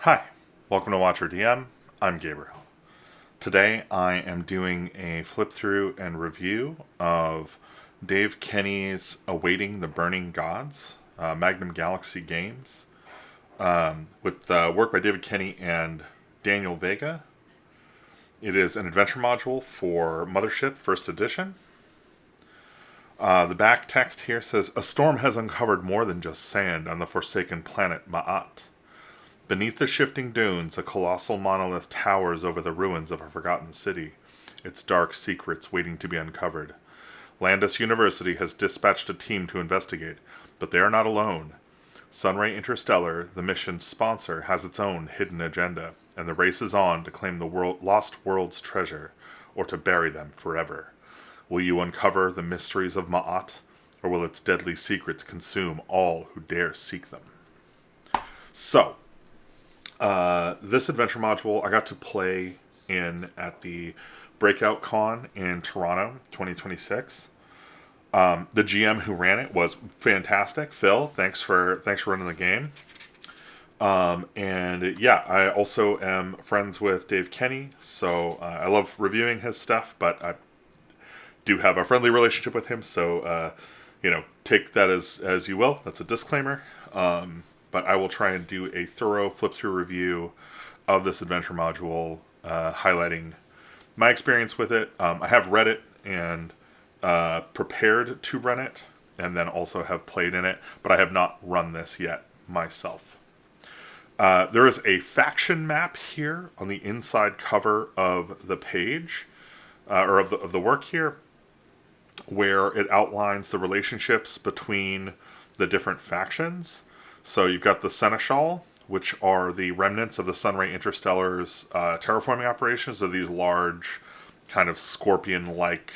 Hi, welcome to Watcher DM. I'm Gabriel. Today I am doing a flip through and review of Dave Kenny's Awaiting the Burning Gods, Magnum Galaxy Games, with work by David Kenny and Daniel Vega. It is an adventure module for Mothership First Edition. The back text here says, "A storm has uncovered more than just sand on the forsaken planet Ma'at. Beneath the shifting dunes, a colossal monolith towers over the ruins of a forgotten city, its dark secrets waiting to be uncovered. Landis University has dispatched a team to investigate, but they are not alone. Sunray Interstellar, the mission's sponsor, has its own hidden agenda, and the race is on to claim the lost world's treasure, or to bury them forever. Will you uncover the mysteries of Ma'at, or will its deadly secrets consume all who dare seek them?" So, this adventure module I got to play in at the Breakout Con in Toronto 2026. The GM who ran it was fantastic. Phil, thanks for running the game. And yeah, I also am friends with Dave Kenny, so I love reviewing his stuff, but I do have a friendly relationship with him, so take that as you will. That's a disclaimer. But I will try and do a thorough flip-through review of this adventure module, highlighting my experience with it. I have read it and prepared to run it, and then also have played in it, but I have not run this yet myself. There is a faction map here on the inside cover of the page, or of the work here, where it outlines the relationships between the different factions. So you've got the Seneschal, which are the remnants of the Sunray Interstellar's terraforming operations. So these large, kind of scorpion-like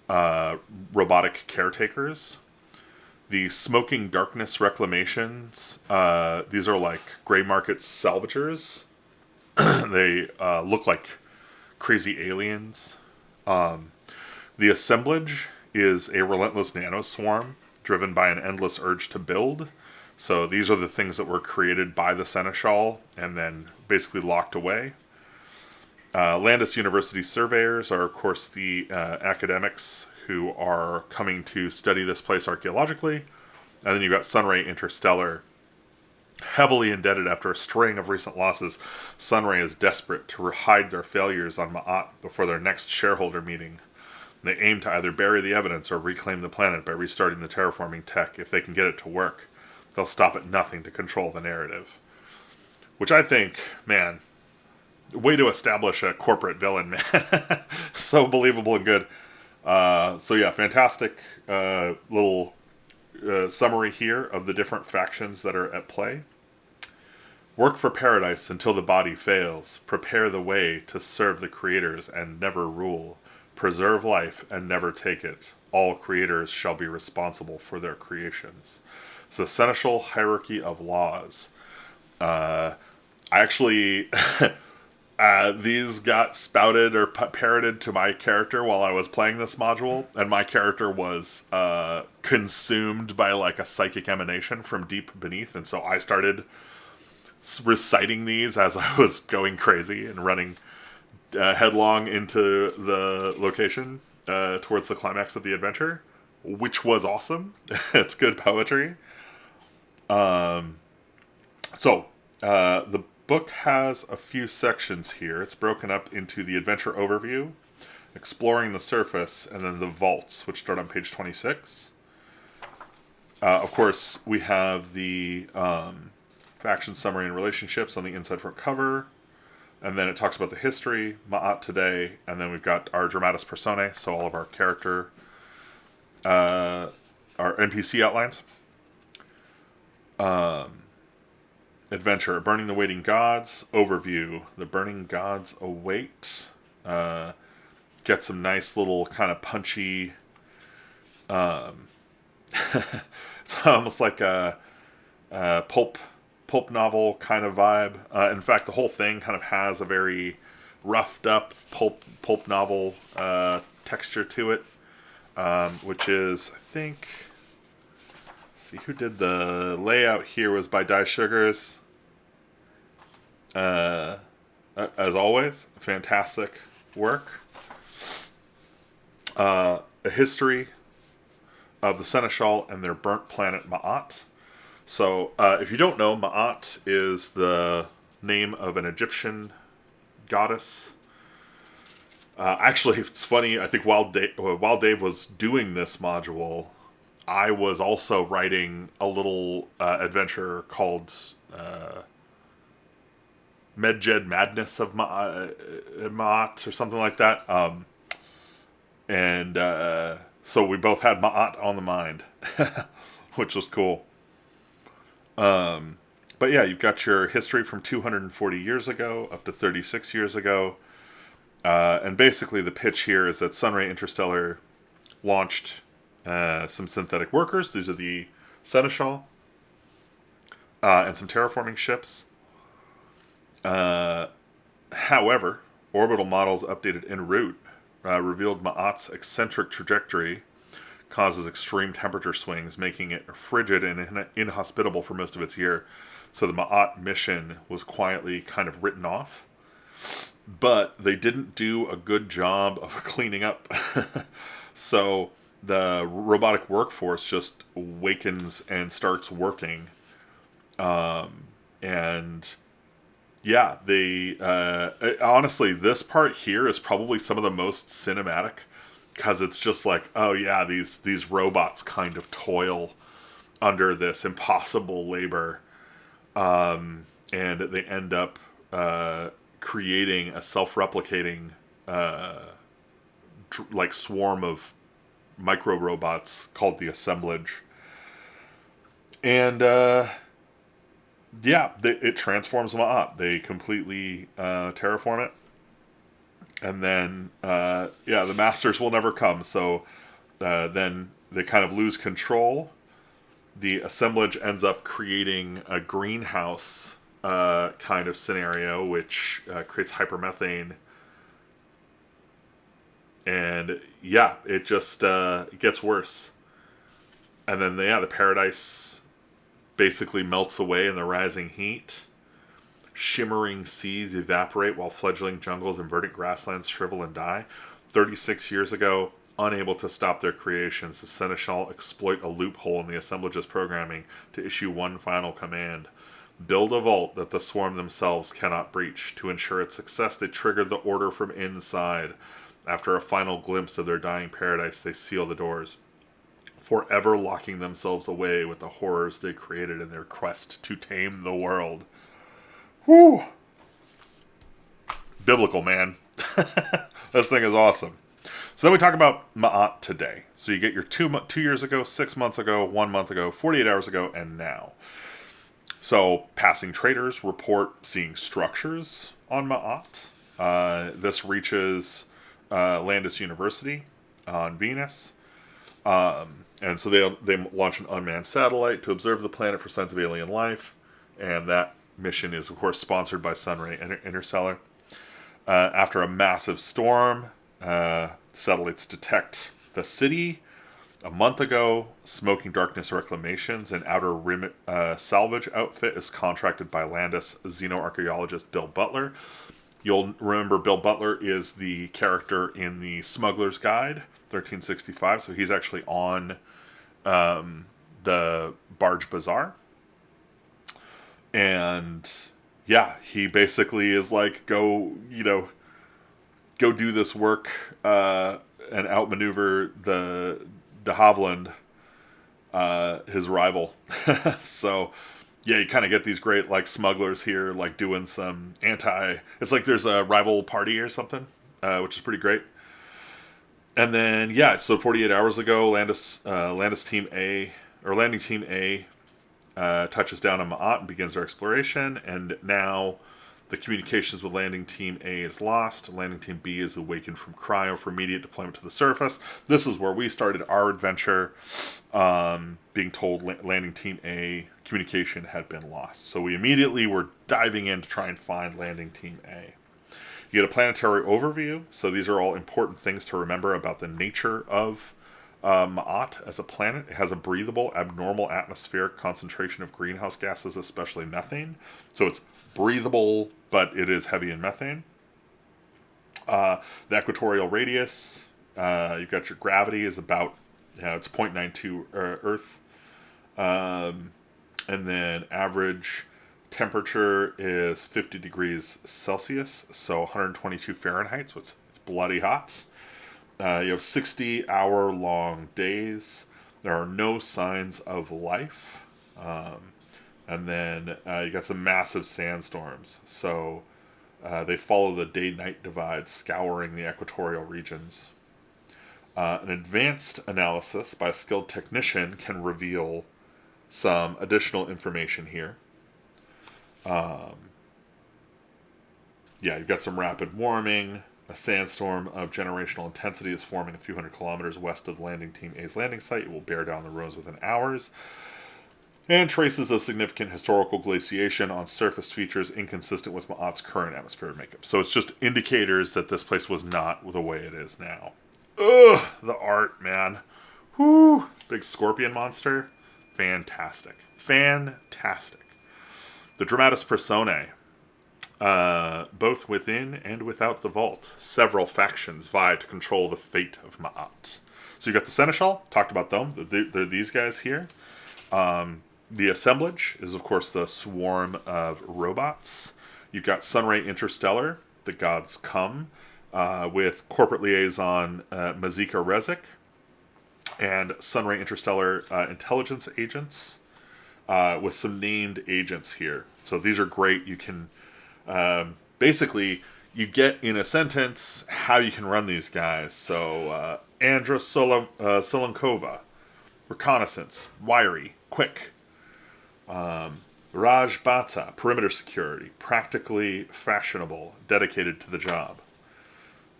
robotic caretakers. The Smoking Darkness Reclamations. These are like gray market salvagers. They look like crazy aliens. The Assemblage is a relentless nanoswarm driven by an endless urge to build. So these are the things that were created by the Seneschal and then basically locked away. Landis University surveyors are, of course, the academics who are coming to study this place archaeologically. And then you've got Sunray Interstellar, heavily indebted after a string of recent losses. Sunray is desperate to hide their failures on Ma'at before their next shareholder meeting. They aim to either bury the evidence or reclaim the planet by restarting the terraforming tech if they can get it to work. They'll stop at nothing to control the narrative. Which I think, man, way to establish a corporate villain, man. So believable and good. So yeah, fantastic little summary here of the different factions that are at play. "Work for paradise until the body fails. Prepare the way to serve the creators and never rule. Preserve life and never take it. All creators shall be responsible for their creations." It's the Seneschal Hierarchy of Laws. I actually, these got spouted or parroted to my character while I was playing this module, and my character was consumed by like a psychic emanation from deep beneath, and so I started reciting these as I was going crazy and running headlong into the location towards the climax of the adventure, which was awesome. It's good poetry. The book has a few sections here. It's broken up into the adventure overview, exploring the surface, and then the vaults, which start on page 26. Of course, we have the faction summary and relationships on the inside front cover. And then it talks about the history, Ma'at today, and then we've got our dramatis personae, so all of our character, our NPC outlines. Adventure, Burning the Waiting Gods, overview, the Burning Gods await. Get some nice little kind of punchy, it's almost like a pulp novel kind of vibe. In fact, the whole thing kind of has a very roughed up pulp novel texture to it, which is, I think, let's see, who did the layout here was by Die Sugars. Uh, as always, fantastic work. A history of the Seneschal and their burnt planet Ma'at. So, if you don't know, Ma'at is the name of an Egyptian goddess. Actually, it's funny. I think while Dave was doing this module, I was also writing a little adventure called Medjed Madness of Ma'at or something like that. And so we both had Ma'at on the mind, which was cool. But yeah, you've got your history from 240 years ago up to 36 years ago. And basically the pitch here is that Sunray Interstellar launched some synthetic workers. These are the Seneschal, and some terraforming ships. However, orbital models updated en route revealed Ma'at's eccentric trajectory causes extreme temperature swings, making it frigid and inhospitable for most of its year. So the Ma'at mission was quietly kind of written off. But they didn't do a good job of cleaning up. So the robotic workforce just wakens and starts working. And yeah, they honestly, this part here is probably some of the most cinematic, because it's just like, oh yeah, these robots kind of toil under this impossible labor, and they end up creating a self-replicating like swarm of micro robots called the assemblage. And yeah, it transforms Ma'at. They completely terraform it. And then, yeah, the masters will never come. So then they kind of lose control. The assemblage ends up creating a greenhouse kind of scenario, which creates hypermethane. And yeah, it just it gets worse. And then, yeah, the paradise basically melts away in the rising heat. Shimmering seas evaporate while fledgling jungles and verdant grasslands shrivel and die. 36 years ago, unable to stop their creations, the Seneschal exploit a loophole in the assemblage's programming to issue one final command. Build a vault that the swarm themselves cannot breach. To ensure its success, they trigger the order from inside. After a final glimpse of their dying paradise, they seal the doors, forever locking themselves away with the horrors they created in their quest to tame the world. Whew. Biblical, man. This thing is awesome. So then we talk about Ma'at today. So you get your 2 years ago, 6 months ago, 1 month ago, 48 hours ago, and now. So passing traders report seeing structures on Ma'at. This reaches Landis University on Venus. And so they launch an unmanned satellite to observe the planet for signs of alien life. And that mission is, of course, sponsored by Sunray Interstellar. After a massive storm, satellites detect the city. A month ago, Smoking Darkness Reclamations, an Outer Rim salvage outfit, is contracted by Landis xenoarchaeologist Bill Butler. You'll remember Bill Butler is the character in the Smugglers Guide, 1365, so he's actually on the Barge Bazaar. And yeah, he basically is like, go do this work and outmaneuver the de Havilland, his rival. So yeah, you kind of get these great like smugglers here, like doing some it's like there's a rival party or something, which is pretty great. And then yeah, so 48 hours ago, Landing Team A touches down on Ma'at and begins their exploration, and now the communications with Landing Team A is lost. Landing Team B is awakened from cryo for immediate deployment to the surface. This is where we started our adventure, being told Landing Team A communication had been lost. So we immediately were diving in to try and find Landing Team A. You get a planetary overview, so these are all important things to remember about the nature of Ma'at as a planet. It has a breathable, abnormal atmospheric concentration of greenhouse gases, especially methane. So it's breathable, but it is heavy in methane. The equatorial radius, you've got your gravity is about, it's 0.92 Earth. And then average temperature is 50 degrees Celsius, so 122 Fahrenheit, so it's bloody hot. You have 60-hour-long days. There are no signs of life. And then you got some massive sandstorms. So they follow the day-night divide, scouring the equatorial regions. An advanced analysis by a skilled technician can reveal some additional information here. You've got some rapid warming. A sandstorm of generational intensity is forming a few hundred kilometers west of landing team A's landing site. It will bear down the roads within hours. And traces of significant historical glaciation on surface features inconsistent with Ma'at's current atmospheric makeup. So it's just indicators that this place was not the way it is now. Ugh, the art, man. Whoo, big scorpion monster. Fantastic. Fantastic. The Dramatis Personae. Both within and without the vault, several factions vie to control the fate of Ma'at. So you got the Seneschal, talked about them. They're these guys here. The assemblage is, of course, the swarm of robots. You've got Sunray Interstellar, the gods come, with corporate liaison Mazika Rezik, and Sunray Interstellar intelligence agents, with some named agents here. So these are great. You can basically, you get in a sentence how you can run these guys. So Andra Solonkova, reconnaissance, wiry, quick. Raj Bata, perimeter security, practically fashionable, dedicated to the job.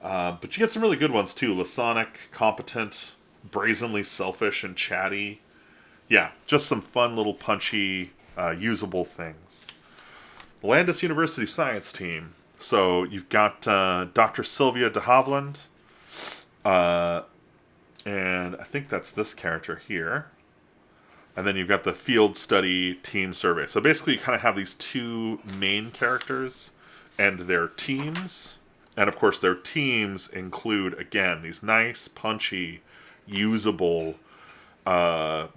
But you get some really good ones too. Lasonic, competent, brazenly selfish and chatty. Yeah, just some fun little punchy, usable things. Landis University Science Team. So you've got Dr. Sylvia de Havilland, and I think that's this character here. And then you've got the Field Study Team Survey. So basically you kind of have these two main characters and their teams. And of course their teams include, again, these nice, punchy, usable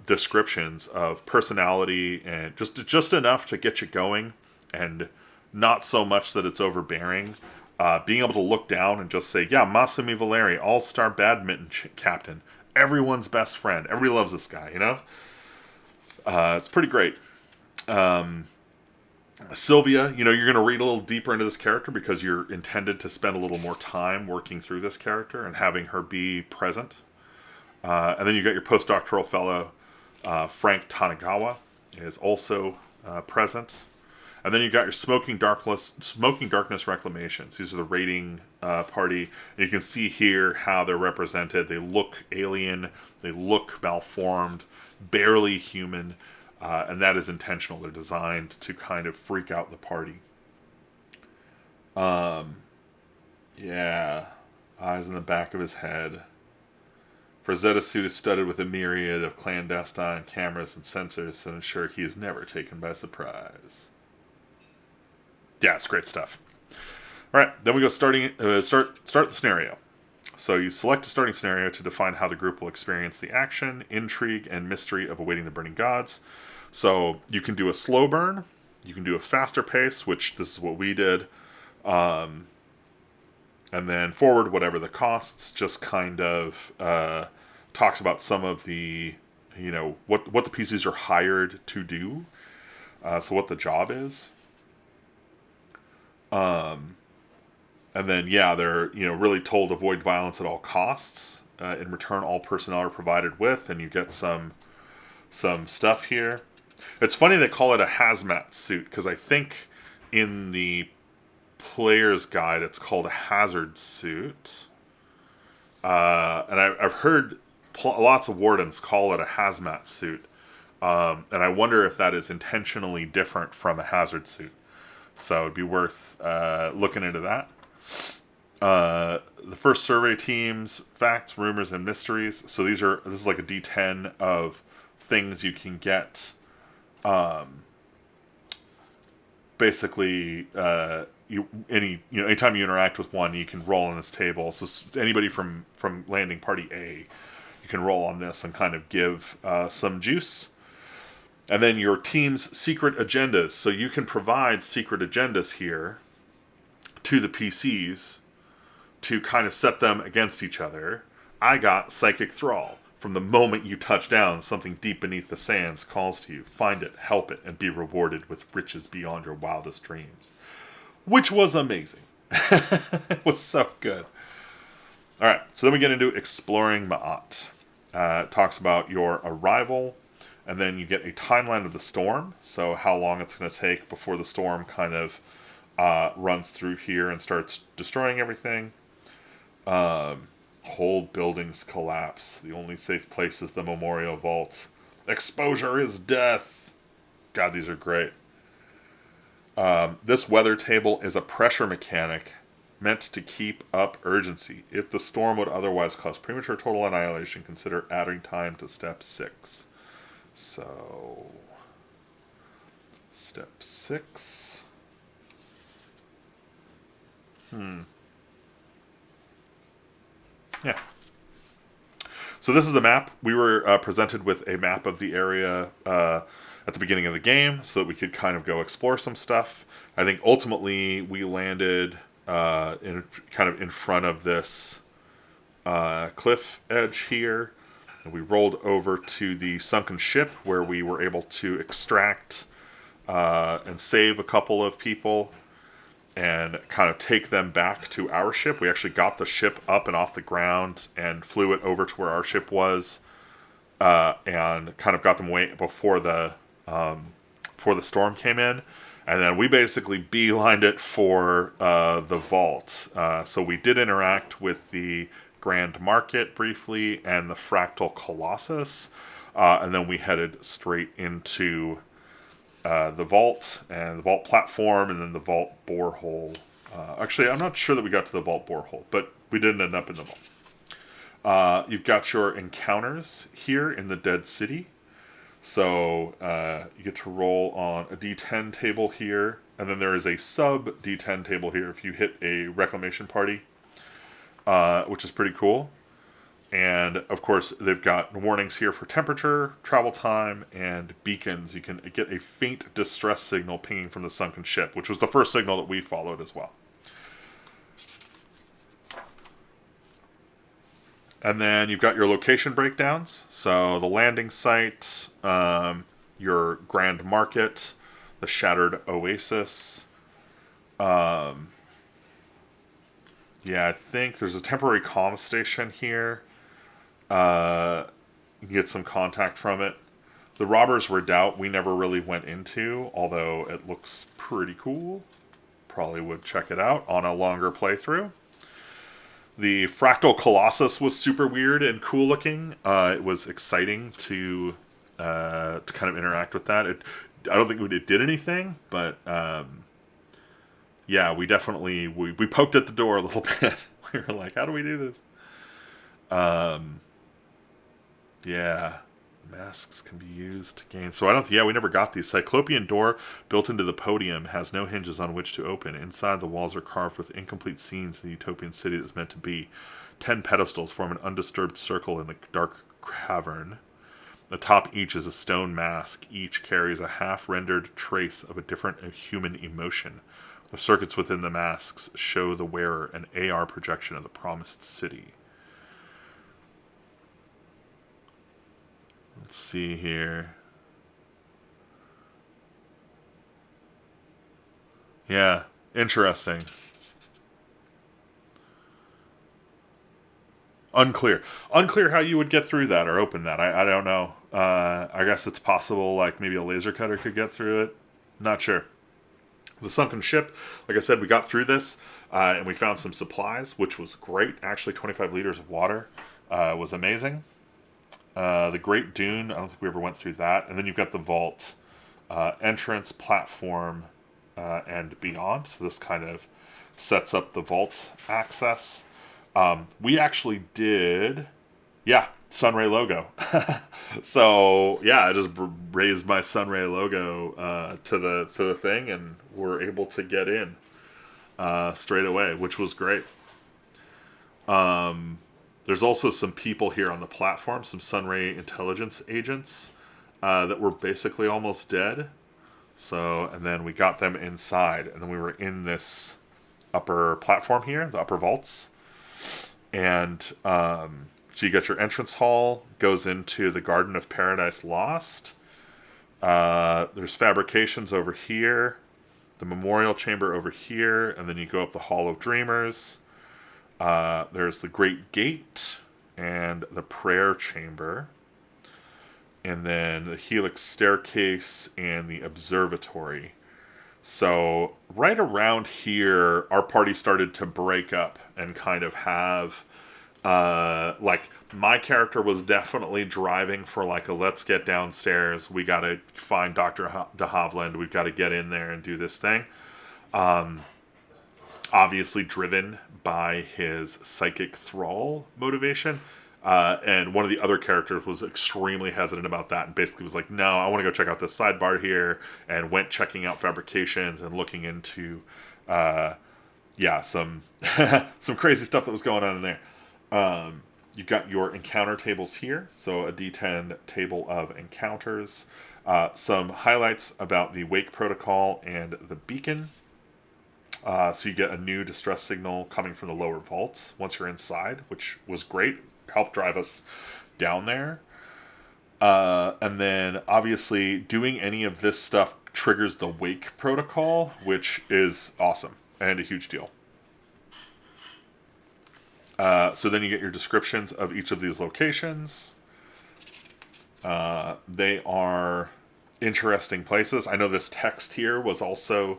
descriptions of personality and just enough to get you going, and not so much that it's overbearing. Being able to look down and just say, yeah, Masami Valeri, all-star badminton captain, everyone's best friend. Everybody loves this guy, you know? It's pretty great. Sylvia, you're going to read a little deeper into this character because you're intended to spend a little more time working through this character and having her be present. And then you got your postdoctoral fellow, Frank Tanagawa, is also present. And then you got your Smoking Darkness Reclamations. These are the raiding party. And you can see here how they're represented. They look alien. They look malformed, barely human. And that is intentional. They're designed to kind of freak out the party. Eyes in the back of his head. Frazetta's suit is studded with a myriad of clandestine cameras and sensors to ensure he is never taken by surprise. Yeah, it's great stuff. All right, then we go start the scenario. So you select a starting scenario to define how the group will experience the action, intrigue, and mystery of awaiting the burning gods. So you can do a slow burn, you can do a faster pace, which this is what we did, and then forward, whatever the costs. Just kind of talks about some of the, what the PCs are hired to do. So what the job is. And then, they're, really told avoid violence at all costs. In return, all personnel are provided with, and you get some stuff here. It's funny they call it a hazmat suit, because I think in the player's guide it's called a hazard suit. And I've heard lots of wardens call it a hazmat suit. And I wonder if that is intentionally different from a hazard suit. So it'd be worth looking into that. The first survey teams, facts, rumors, and mysteries. So this is like a D10 of things you can get basically, anytime you interact with one, you can roll on this table. So anybody from landing party A, you can roll on this and kind of give some juice. And then your team's secret agendas. So you can provide secret agendas here to the PCs to kind of set them against each other. I got Psychic Thrall. From the moment you touch down, something deep beneath the sands calls to you. Find it, help it, and be rewarded with riches beyond your wildest dreams. Which was amazing. It was so good. Alright, so then we get into exploring Ma'at. It talks about your arrival, and then you get a timeline of the storm, so how long it's going to take before the storm kind of runs through here and starts destroying everything. Whole buildings collapse. The only safe place is the memorial vault. Exposure is death. God, these are great. This weather table is a pressure mechanic meant to keep up urgency. If the storm would otherwise cause premature total annihilation, consider adding time to step 6. So, step 6. Yeah. So this is the map. We were presented with a map of the area at the beginning of the game so that we could kind of go explore some stuff. I think ultimately we landed in front of this cliff edge here. And we rolled over to the sunken ship where we were able to extract and save a couple of people and kind of take them back to our ship. We actually got the ship up and off the ground and flew it over to where our ship was, and kind of got them away before the storm came in. And then we basically beelined it for the vault. So we did interact with the Grand Market briefly and the Fractal Colossus, and then we headed straight into the vault and the vault platform, and then the vault borehole. Actually, I'm not sure that we got to the vault borehole, but we didn't end up in the vault. You've got your encounters here in the Dead City. So you get to roll on a D10 table here, and then there is a sub D10 table here if you hit a reclamation party, which is pretty cool. And, of course, they've got warnings here for temperature, travel time, and beacons. You can get a faint distress signal pinging from the sunken ship, which was the first signal that we followed as well. And then you've got your location breakdowns. So the landing site, your Grand Market, the Shattered Oasis. Yeah, I think there's a temporary comm station here. You can get some contact from it. The Robbers Redoubt we never really went into, although it looks pretty cool. Probably would check it out on a longer playthrough. The Fractal Colossus was super weird and cool looking. It was exciting to kind of interact with that. I don't think it did anything, but yeah, we definitely we poked at the door a little bit. We were like, how do we do this? Yeah, masks can be used to gain. So we never got these. Cyclopean door built into the podium has no hinges on which to open. Inside, the walls are carved with incomplete scenes of the utopian city that's meant to be. 10 pedestals form an undisturbed circle in the dark cavern. Atop each is a stone mask. Each carries a half-rendered trace of a different human emotion. The circuits within the masks show the wearer an AR projection of the promised city. Let's see here. Yeah, interesting. Unclear how you would get through that or open that. I don't know. I guess it's possible, like maybe a laser cutter could get through it. Not sure. The sunken ship, like I said, we got through this, and we found some supplies, which was great. Actually, 25 liters of water was amazing. The Great Dune, I don't think we ever went through that. And then you've got the vault entrance, platform, and beyond. So this kind of sets up the vault access. We actually did... Yeah, Sunray logo. So yeah, I just raised my Sunray logo to the thing, and were able to get in straight away, which was great. There's also some people here on the platform, some Sunray intelligence agents that were basically almost dead. So, and then we got them inside, and then we were in this upper platform here, the upper vaults, and so you get your entrance hall, goes into the Garden of Paradise Lost. There's fabrications over here, the memorial chamber over here, and then you go up the Hall of Dreamers. There's the Great Gate and the Prayer Chamber, and then the Helix Staircase and the Observatory. So right around here, our party started to break up and kind of have, like, my character was definitely driving for like a let's get downstairs. We got to find Dr. de Havilland. We've got to get in there and do this thing. Obviously driven by his psychic thrall motivation. And one of the other characters was extremely hesitant about that and basically was like, no, I want to go check out this sidebar here, and went checking out fabrications and looking into, some some crazy stuff that was going on in there. You've got your encounter tables here, so a D10 table of encounters. Some highlights about the Wake Protocol and the beacon. So you get a new distress signal coming from the lower vaults once you're inside, which was great. Helped drive us down there. And then, obviously, doing any of this stuff triggers the Wake Protocol, which is awesome and a huge deal. So then you get your descriptions of each of these locations. They are interesting places. I know this text here was also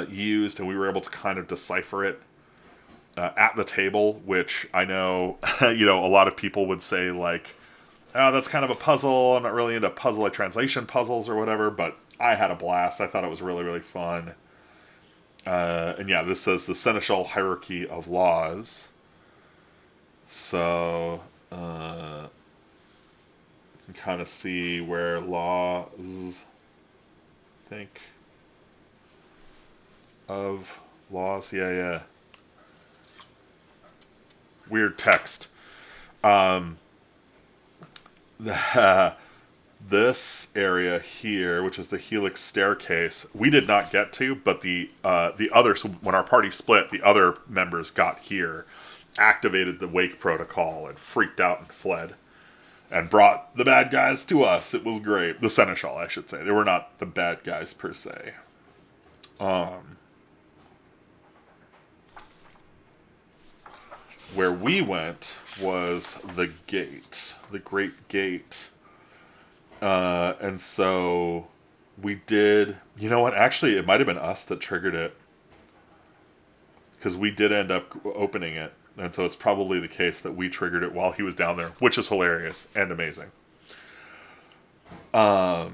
used, and we were able to kind of decipher it at the table, which I know, a lot of people would say, like, oh, that's kind of a puzzle. I'm not really into puzzle, like translation puzzles or whatever, but I had a blast. I thought it was really, really fun. And yeah, this says the Seneschal Hierarchy of Laws. So, you can kind of see where laws, think, of laws, yeah. Weird text. This area here, which is the Helix Staircase, we did not get to, but the other, so when our party split, the other members got here, activated the Wake Protocol, and freaked out and fled, and brought the bad guys to us. It was great. The Seneschal, I should say. They were not the bad guys per se. Where we went was the gate, the Great Gate. And so we did, you know what, actually it might have been us that triggered it, because we did end up opening it, and so it's probably the case that we triggered it while he was down there, which is hilarious and amazing. So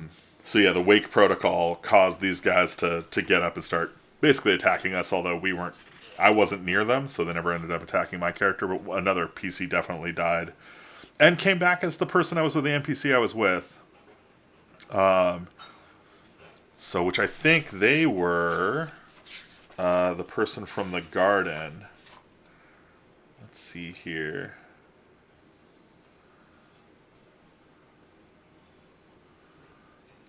yeah, the Wake Protocol caused these guys to get up and start basically attacking us, although I wasn't near them, so they never ended up attacking my character, but another PC definitely died. And came back as the person I was with, the NPC I was with. So, which I think they were the person from the garden. Let's see here.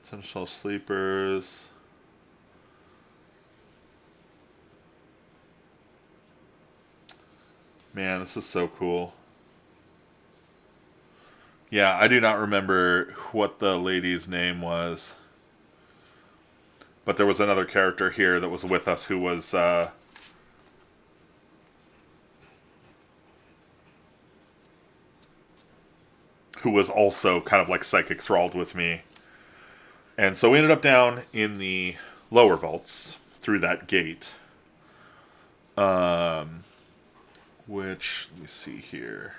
Essential Sleepers. Man, this is so cool. Yeah, I do not remember what the lady's name was. But there was another character here that was with us who was also kind of like psychic thralled with me. And so we ended up down in the lower vaults through that gate. Which, let me see here.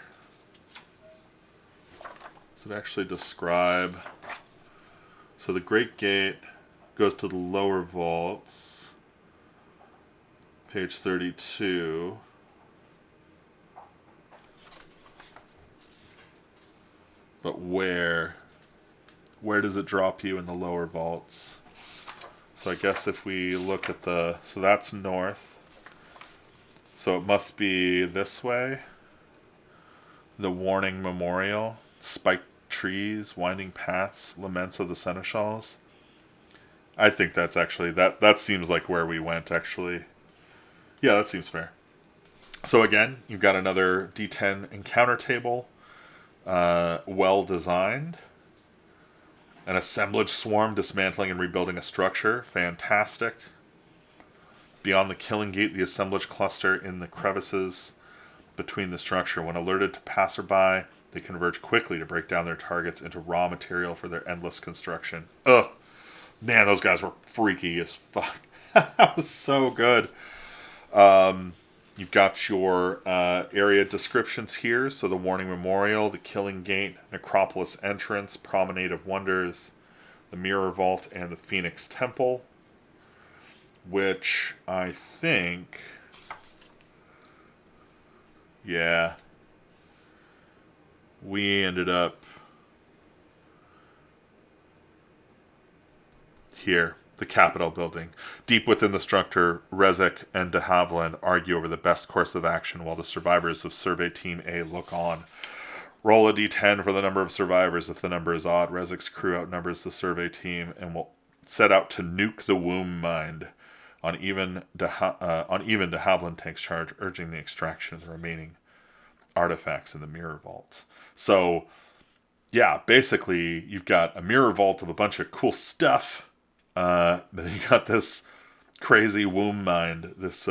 Does it actually describe? So the Great Gate goes to the lower vaults. Page 32. But where does it drop you in the lower vaults? So I guess if we look at so that's north. So it must be this way. The Warning Memorial, spiked trees, winding paths, laments of the seneschals. I think that's actually, that seems like where we went, actually. Yeah, that seems fair. So again, you've got another D10 encounter table, well designed. An assemblage swarm dismantling and rebuilding a structure, fantastic. Beyond the killing gate, the assemblage cluster in the crevices between the structure. When alerted to passerby, they converge quickly to break down their targets into raw material for their endless construction. Ugh. Man, those guys were freaky as fuck. That was so good. You've got your area descriptions here. So the Warning Memorial, the Killing Gate, Necropolis Entrance, Promenade of Wonders, the Mirror Vault, and the Phoenix Temple. Which I think... Yeah. We ended up here, the Capitol building. Deep within the structure, Rezek and de Havilland argue over the best course of action while the survivors of Survey Team A look on. Roll a d10 for the number of survivors. If the number is odd, Rezek's crew outnumbers the survey team and will set out to nuke the womb mine. On even, de Havilland takes charge, urging the extraction of the remaining artifacts in the mirror vault. So, yeah, basically, you've got a mirror vault of a bunch of cool stuff. Then you got this crazy womb mine, this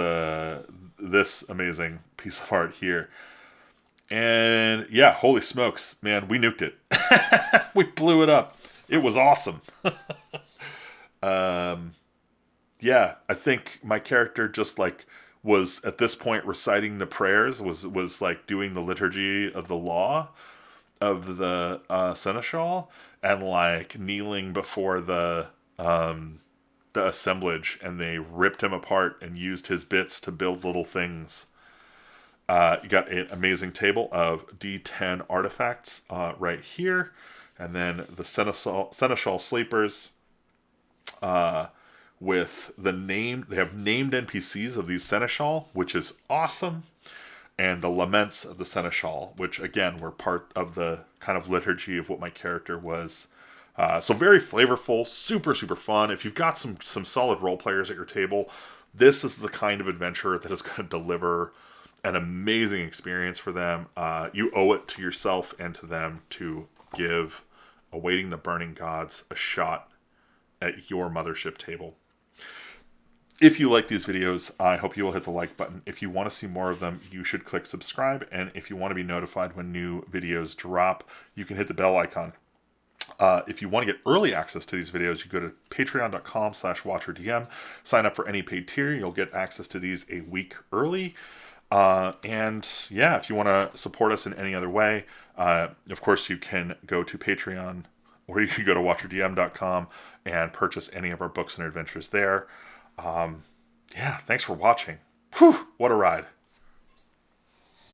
amazing piece of art here. And yeah, holy smokes, man, we nuked it. We blew it up. It was awesome. Yeah, I think my character just like was at this point reciting the prayers, was like doing the liturgy of the law of the seneschal, and like kneeling before the assemblage, and they ripped him apart and used his bits to build little things. You got an amazing table of D10 artifacts right here, and then the seneschal sleepers with the name. They have named NPCs of these seneschal, which is awesome, and the laments of the seneschal, which again were part of the kind of liturgy of what my character was. So very flavorful, super, super fun. If you've got some solid role players at your table, this is the kind of adventure that is going to deliver an amazing experience for them. You owe it to yourself and to them to give Awaiting the Burning Gods a shot at your mothership table. If you like these videos, I hope you will hit the like button. If you want to see more of them, you should click subscribe. And if you want to be notified when new videos drop, you can hit the bell icon. If you want to get early access to these videos, you go to patreon.com/watcherdm. Sign up for any paid tier. You'll get access to these a week early. And yeah, if you want to support us in any other way, of course you can go to Patreon, or you can go to watcherdm.com and purchase any of our books and adventures there. Yeah, thanks for watching. Whew, what a ride.